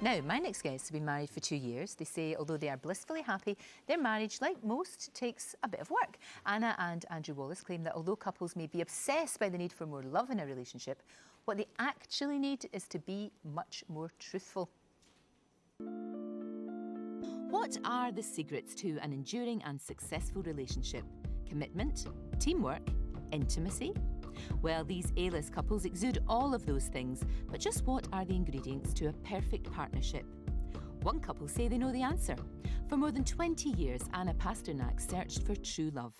Now, my next guests have been married for 2 years. They say although they are blissfully happy, their marriage, like most, takes a bit of work. Anna and Andrew Wallas claim that although couples may be obsessed by the need for more love in a relationship, what they actually need is to be much more truthful. What are the secrets to an enduring and successful relationship? Commitment, teamwork, intimacy? Well, these A-list couples exude all of those things, but just what are the ingredients to a perfect partnership? One couple say they know the answer. For more than 20 years, Anna Pasternak searched for true love.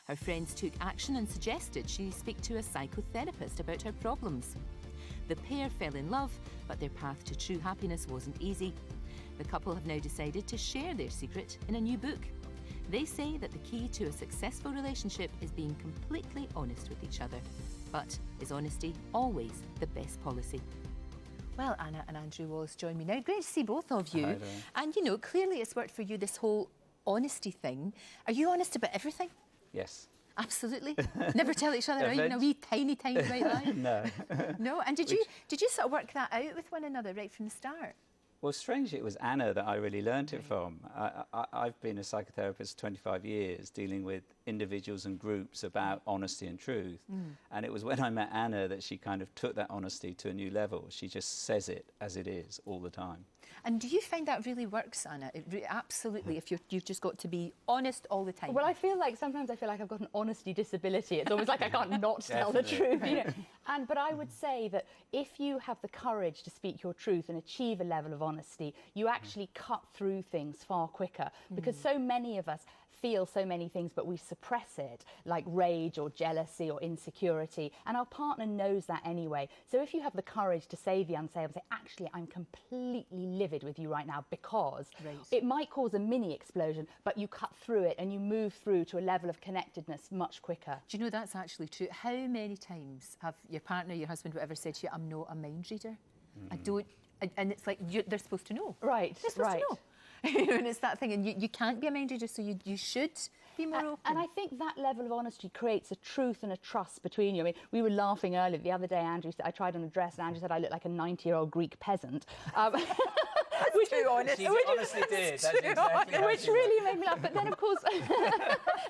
Her friends took action and suggested she speak to a psychotherapist about her problems. The pair fell in love, but their path to true happiness wasn't easy. The couple have now decided to share their secret in a new book. They say that the key to a successful relationship is being completely honest with each other. But is honesty always the best policy? Well, Anna and Andrew Wallas join me now. Great to see both of you. Hi there. And, you know, clearly it's worked for you, this whole honesty thing. Are you honest about everything? Yes. Absolutely. Never tell each other even a wee tiny white lie? No. No? And did you sort of work that out with one another right from the start? Well, strangely, it was Anna that I really learnt it from. I've been a psychotherapist 25 years, dealing with individuals and groups about honesty and truth. And it was when I met Anna that she kind of took that honesty to a new level. She just says it as it is all the time. And do you find that really works, Anna? Absolutely, if you've just got to be honest all the time. Well, sometimes I feel like I've got an honesty disability. It's almost like I can't not tell the truth, you know. But I would say that if you have the courage to speak your truth and achieve a level of honesty, you actually cut through things far quicker. Because so many of us feel so many things, but we suppress it, like rage or jealousy or insecurity, and our partner knows that anyway. So if you have the courage to say the unsayable, say, actually, I'm completely livid with you right now, because it might cause a mini explosion, but you cut through it and you move through to a level of connectedness much quicker. Do you know that's actually true? How many times have your partner, your husband, whatever, said to you, I'm not a mind reader? I don't, and it's like, they're supposed to know. Right, they're supposed to know. And it's that thing, and you can't be a mind reader, so you should be more open. And I think that level of honesty creates a truth and a trust between you. I mean, we were laughing earlier the other day, Andrew said, I tried on a dress, and Andrew said I looked like a 90-year-old Greek peasant. Which too honest. She honestly did. That's exactly which really made me laugh. But then, of course,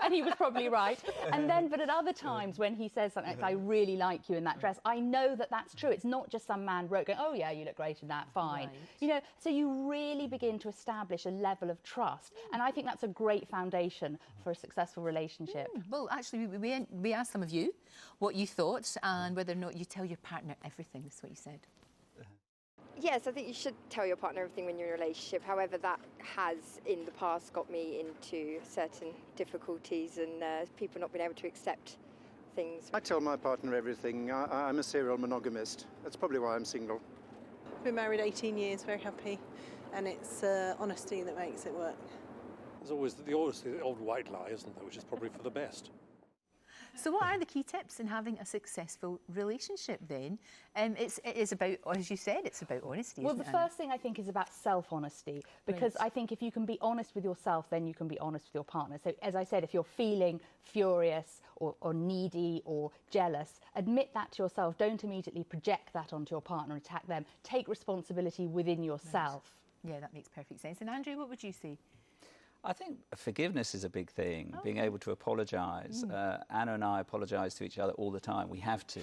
and he was probably right. And then, but at other times when he says something like, I really like you in that dress, I know that that's true. It's not just some man wrote going, oh yeah, you look great in that, fine. Right. You know, so you really begin to establish a level of trust. And I think that's a great foundation for a successful relationship. Well, actually, we asked some of you what you thought and whether or not you tell your partner everything. That's what you said. Yes, I think you should tell your partner everything when you're in a relationship. However, that has in the past got me into certain difficulties and people not being able to accept things. I tell my partner everything. I'm a serial monogamist. That's probably why I'm single. Been married 18 years, very happy, and it's honesty that makes it work. There's always the honesty, the old white lie, isn't there, which is probably for the best. So what are the key tips in having a successful relationship then? It is about, as you said, it's about honesty, Well, isn't the it, Anna? first thing I think is about self-honesty, because I think if you can be honest with yourself, then you can be honest with your partner. So as I said, if you're feeling furious or needy or jealous, admit that to yourself. Don't immediately project that onto your partner and attack them. Take responsibility within yourself. Right. Yeah, that makes perfect sense. And Andrew, what would you say? I think forgiveness is a big thing, being able to apologise. Anna and I apologise to each other all the time. We have to.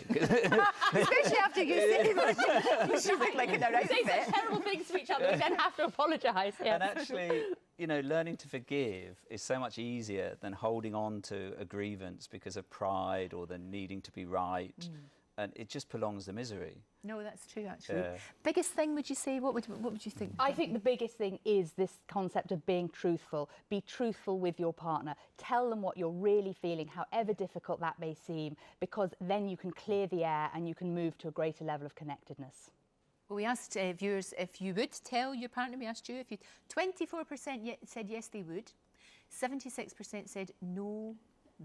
Especially after you say you should look like an outfit. Say such terrible things to each other and then have to apologise. Yes. And actually, you know, learning to forgive is so much easier than holding on to a grievance because of pride or the needing to be right. And it just prolongs the misery. No, that's true, actually. Biggest thing, would you say? What would you think? I think the biggest thing is this concept of being truthful. Be truthful with your partner. Tell them what you're really feeling, however difficult that may seem, because then you can clear the air and you can move to a greater level of connectedness. Well, we asked viewers if you would tell your partner. We asked you if you. 24% said yes, they would. 76% said no,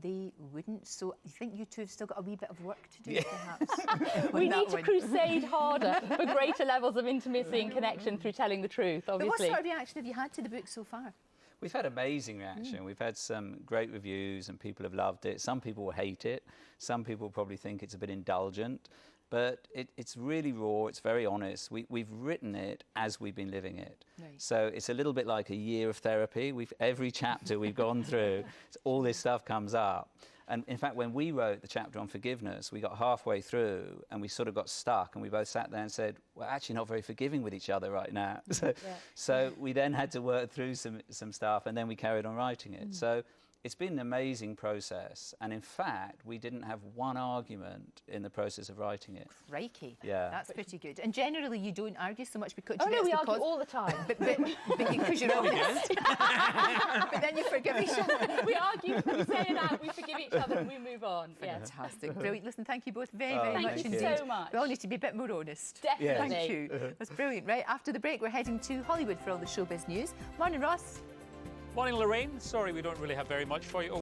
they wouldn't. So you think you two have still got a wee bit of work to do, perhaps? We need to crusade harder for greater levels of intimacy and connection through telling the truth, obviously. But what sort of reaction have you had to the book so far? We've had amazing reaction. We've had some great reviews and people have loved it. Some people hate it. Some people probably think it's a bit indulgent. But it's really raw, it's very honest. We've written it as we've been living it. Right. So it's a little bit like a year of therapy. Every chapter we've gone through, all this stuff comes up. And in fact, when we wrote the chapter on forgiveness, we got halfway through and we sort of got stuck, and we both sat there and said, we're actually not very forgiving with each other right now. So we then had to work through some stuff, and then we carried on writing it. So it's been an amazing process, and in fact, we didn't have one argument in the process of writing it. Crikey. Yeah. That's pretty good. And generally, you don't argue so much because... Oh, no, we argue all the time. But because you're honest. But then you forgive each other. We argue, we say it out, we forgive each other, and we move on. Yes. Fantastic. Brilliant. Listen, thank you both very, very much Thank you indeed. so much. We all need to be a bit more honest. Definitely. Thank you. That's brilliant. Right, after the break, we're heading to Hollywood for all the showbiz news. Morning, Ross. Morning, Lorraine. Sorry we don't really have very much for you.